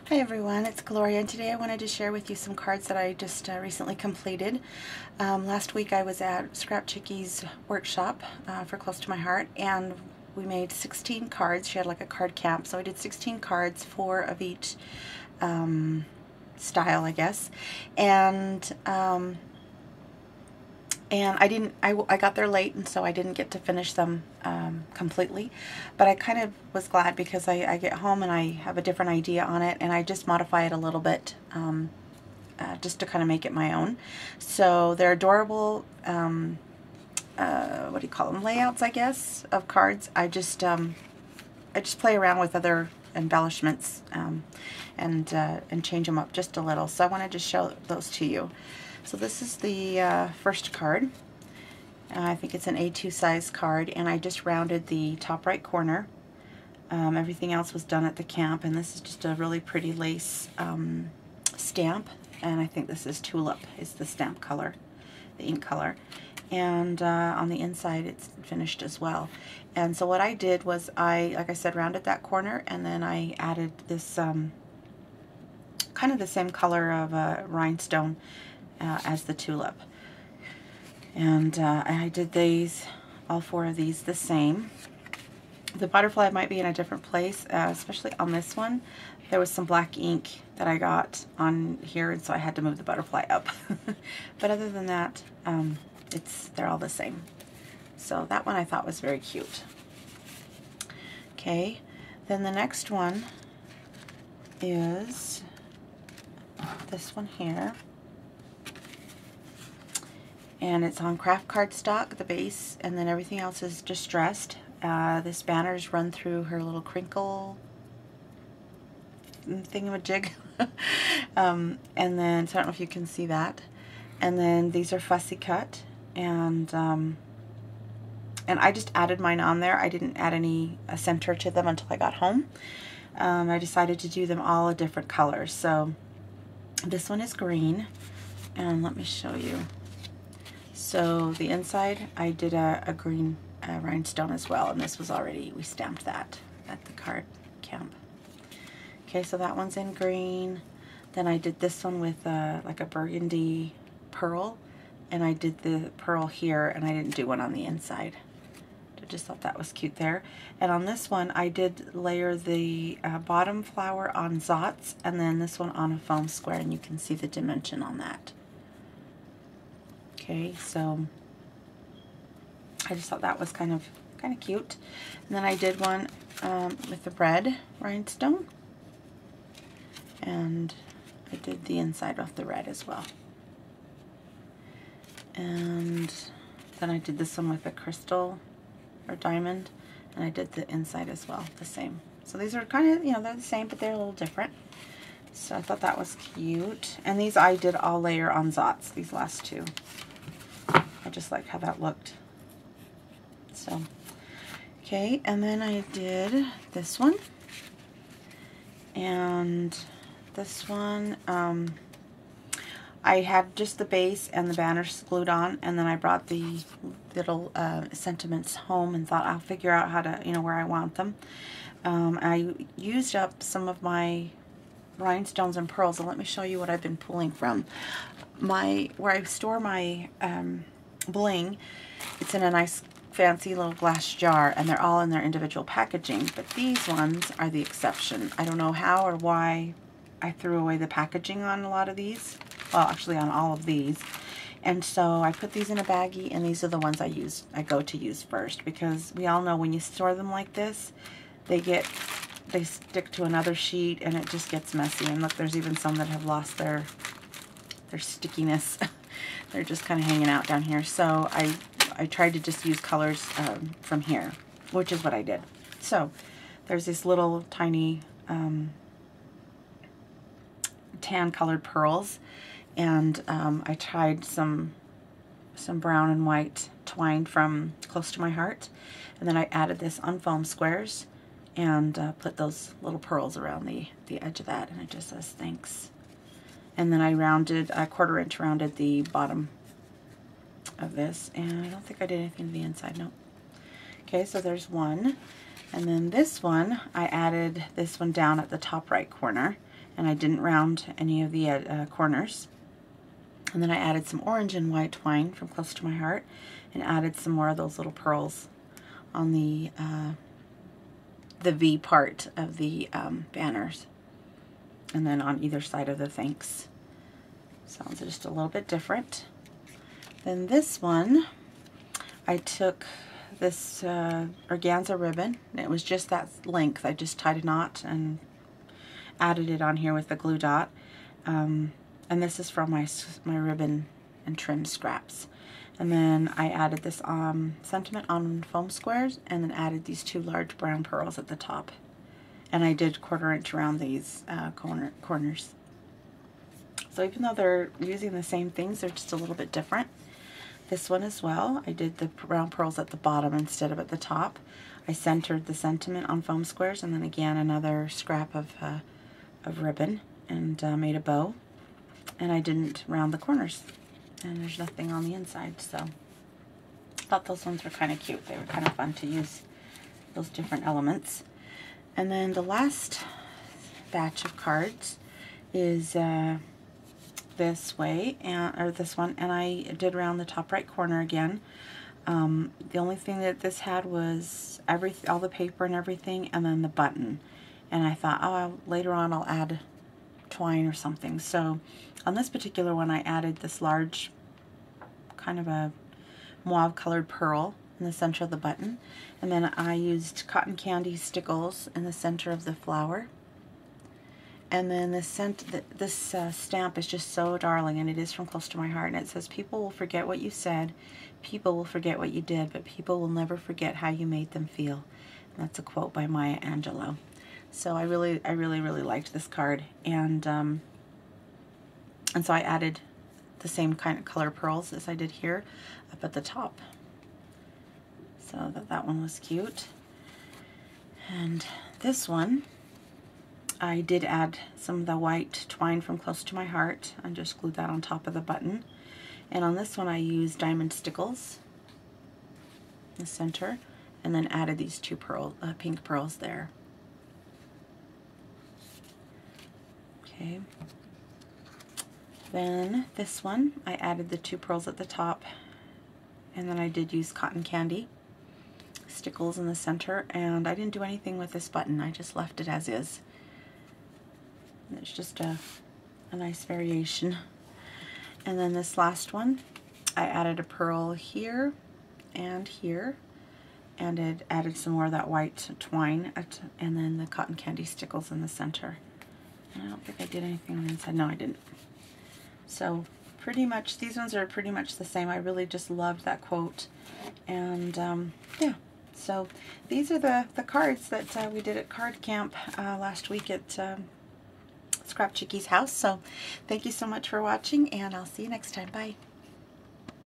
Hi everyone, it's Gloria, and today I wanted to share with you some cards that I just recently completed. Last week I was at Scrap Chickie's workshop for Close to My Heart, and we made 16 cards. She had like a card camp, so I did 16 cards, 4 of each style, I guess. And I got there late, and so I didn't get to finish them completely, but I kind of was glad because I get home and I have a different idea on it, and I just modify it a little bit just to kind of make it my own. So they're adorable, what do you call them, layouts, I guess, of cards. I just play around with other embellishments and change them up just a little. So I wanted to show those to you. So this is the first card. I think it's an A2 size card, and I just rounded the top right corner. Everything else was done at the camp, and this is just a really pretty lace stamp, and I think this is Tulip is the stamp color, the ink color. And on the inside it's finished as well. And so what I did was like I said, rounded that corner, and then I added this kind of the same color of a rhinestone as the tulip. And I did these, all 4 of these, the same. The butterfly might be in a different place, especially on this one. There was some black ink that I got on here, and so I had to move the butterfly up. But other than that, they're all the same. So that one I thought was very cute. Okay, then the next one is this one here. And it's on craft cardstock, the base, and then everything else is distressed. This banner's run through her little crinkle thingamajig. And then, so I don't know if you can see that. And then these are fussy cut, and I just added mine on there. I didn't add any center to them until I got home. I decided to do them all a different color. So this one is green, and let me show you. So the inside, I did a green rhinestone as well, and this was already, we stamped that at the card camp. Okay, so that one's in green. Then I did this one with like a burgundy pearl, and I did the pearl here, and I didn't do one on the inside. I just thought that was cute there. And on this one, I did layer the bottom flower on Zots, and then this one on a foam square, and you can see the dimension on that. Okay, so I just thought that was kind of cute. And then I did one with the red rhinestone, and I did the inside of the red as well. And then I did this one with a crystal or diamond, and I did the inside as well, the same. So these are kind of, you know, they're the same, but they're a little different. So I thought that was cute. And these I did all layer on Zots, these last 2. I just like how that looked. So, okay, and then I did this one. And this one, I had just the base and the banners glued on, and then I brought the little sentiments home and thought I'll figure out how to, you know, where I want them. I used up some of my rhinestones and pearls, and let me show you what I've been pulling from. Where I store my bling, it's in a nice fancy little glass jar, and they're all in their individual packaging, but these ones are the exception. I don't know how or why I threw away the packaging on a lot of these. Well, actually on all of these. And so I put these in a baggie, and these are the ones I go to use first, because we all know when you store them like this, they stick to another sheet, and it just gets messy. And look, there's even some that have lost their stickiness. They're just kind of hanging out down here. So I tried to just use colors from here, which is what I did. So there's this little tiny tan colored pearls, and I tied some brown and white twine from Close to My Heart, and then I added this on foam squares and put those little pearls around the edge of that, and it just says thanks. And then I rounded, a 1/4 inch rounded the bottom of this, and I don't think I did anything to the inside, no. Okay, so there's one. And then this one, I added this one down at the top right corner, and I didn't round any of the corners. And then I added some orange and white twine from Close to My Heart, and added some more of those little pearls on the V part of the banners, and then on either side of the thanks. Sounds just a little bit different. Then this one, I took this organza ribbon, and it was just that length. I just tied a knot and added it on here with the glue dot. And this is from my ribbon and trim scraps. And then I added this sentiment on foam squares, and then added these 2 large brown pearls at the top. And I did 1/4 inch around these corners. So even though they're using the same things, they're just a little bit different. This one as well, I did the brown pearls at the bottom instead of at the top. I centered the sentiment on foam squares, and then again another scrap of ribbon, and made a bow. And I didn't round the corners, and there's nothing on the inside, so I thought those ones were kind of cute. They were kind of fun to use, those different elements. And then the last batch of cards is this way, or this one, and I did round the top right corner again. The only thing that this had was all the paper and everything, and then the button. And I thought, oh, later on I'll add twine or something. So on this particular one, I added this large, kind of a mauve colored pearl in the center of the button, and then I used cotton candy stickles in the center of the flower. And then this stamp is just so darling, and it is from Close to My Heart, and it says, "People will forget what you said, people will forget what you did, but people will never forget how you made them feel." And that's a quote by Maya Angelou. So I really liked this card, and so I added the same kind of color pearls as I did here up at the top. So that one was cute. And this one, I did add some of the white twine from Close to My Heart and just glued that on top of the button. And on this one I used diamond stickles in the center, and then added these 2 pink pearls there. Okay. Then this one, I added the 2 pearls at the top, and then I did use cotton candy stickles in the center, and I didn't do anything with this button. I just left it as is. And it's just a nice variation. And then this last one, I added a pearl here and here, and it added some more of that white twine, and then the cotton candy stickles in the center. And I don't think I did anything on the inside. No, I didn't. So pretty much, these ones are pretty much the same. I really just loved that quote. And yeah, so these are the cards that we did at card camp last week at Scrap Chickie's house. So thank you so much for watching, and I'll see you next time. Bye.